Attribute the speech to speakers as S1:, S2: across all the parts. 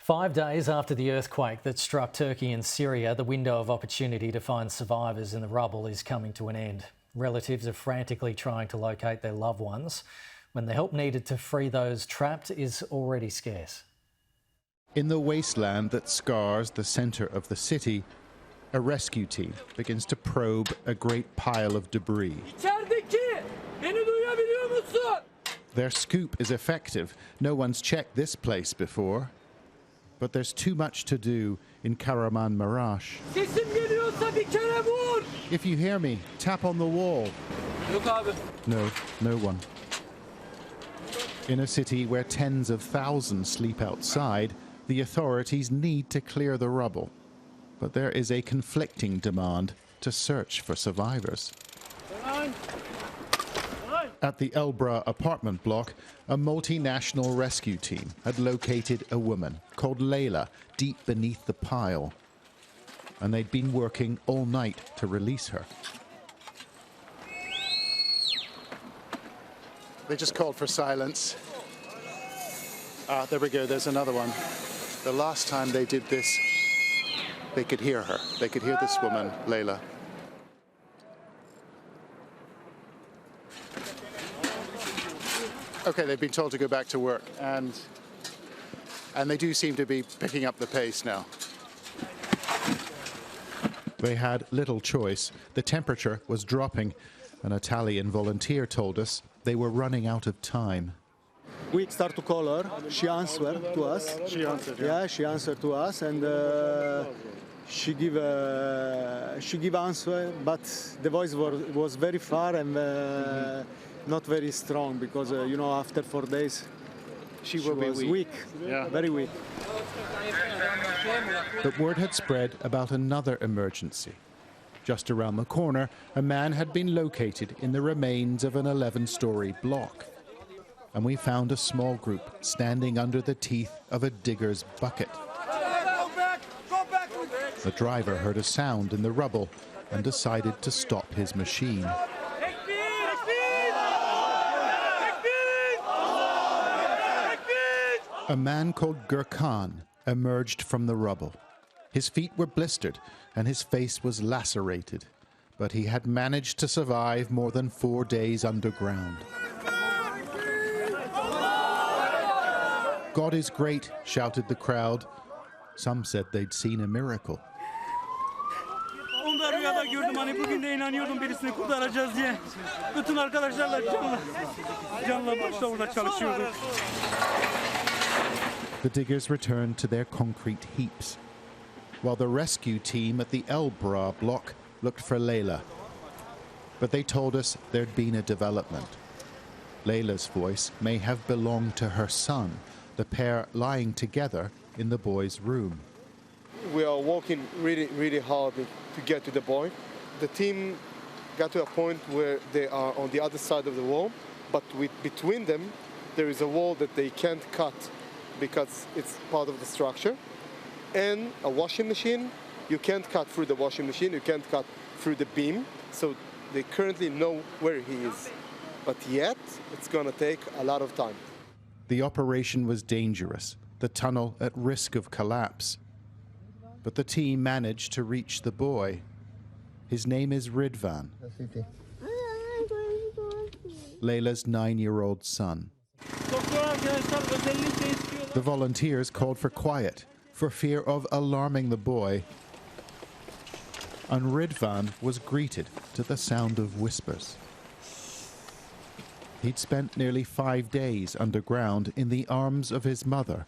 S1: 5 days after the earthquake that struck Turkey and Syria, the window of opportunity to find survivors in the rubble is coming to an end. Relatives are frantically trying to locate their loved ones when the help needed to free those trapped is already scarce.
S2: In the wasteland that scars the centre of the city, a rescue team begins to probe a great pile of debris. Their scoop is effective. No one's checked this place before. But there's too much to do in Kahramanmaraş. If you hear me, tap on the wall. No, no one. In a city where tens of thousands sleep outside, the authorities need to clear the rubble. But there is a conflicting demand to search for survivors. At the Elbra apartment block, a multinational rescue team had located a woman called Leyla deep beneath the pile. And they'd been working all night to release her. They just called for silence. There we go, there's another one. The last time they did this, they could hear her. They could hear this woman, Leyla. Okay, they've been told to go back to work, and they do seem to be picking up the pace now. They had little choice. The temperature was dropping. An Italian volunteer told us they were running out of time.
S3: We start to call her. She answered to us.
S2: She answered,
S3: yeah, she answered to us, and she give answer, but the voice was very far and not very strong, because you know, after 4 days she was weak. Yeah. Very weak.
S2: But word had spread about another emergency. Just around the corner, a man had been located in the remains of an 11-story block. And we found a small group standing under the teeth of a digger's bucket. The driver heard a sound in the rubble and decided to stop his machine. A man called Gurkhan emerged from the rubble. His feet were blistered and his face was lacerated, but he had managed to survive more than 4 days underground. God is great, shouted the crowd. Some said they'd seen a miracle. The diggers returned to their concrete heaps, while the rescue team at the Elbra block looked for Leyla. But they told us there'd been a development. Leyla's voice may have belonged to her son, the pair lying together in the boy's room.
S4: We are working really hard to get to the boy. The team got to a point where they are on the other side of the wall, but between them there is a wall that they can't cut because it's part of the structure. And a washing machine, you can't cut through the washing machine, you can't cut through the beam, so they currently know where he is. But yet, it's going to take a lot of time.
S2: The operation was dangerous, the tunnel at risk of collapse. But the team managed to reach the boy. His name is Ridvan, Leyla's 9-year-old son. The volunteers called for quiet, for fear of alarming the boy. And Ridvan was greeted to the sound of whispers. He'd spent nearly 5 days underground in the arms of his mother,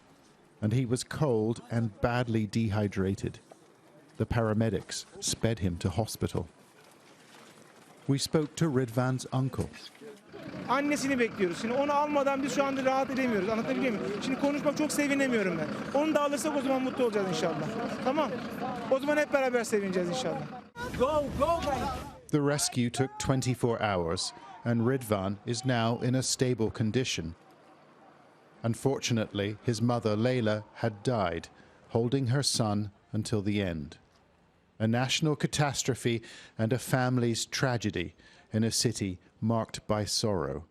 S2: and he was cold and badly dehydrated. The paramedics sped him to hospital. We spoke to Ridvan's uncle.
S5: Annesini bekliyoruz. Şimdi onu almadan biz şu anda rahat edemiyoruz. Anlatabiliyor muyum? Şimdi konuşmak çok sevinemiyorum ben. Onu da alırsak o zaman mutlu olacağız inşallah. Tamam? O zaman hep beraber sevineceğiz inşallah. Go, go,
S2: The rescue took 24 hours, and Ridvan is now in a stable condition. Unfortunately, his mother Leyla had died, holding her son until the end. A national catastrophe and a family's tragedy in a city marked by sorrow.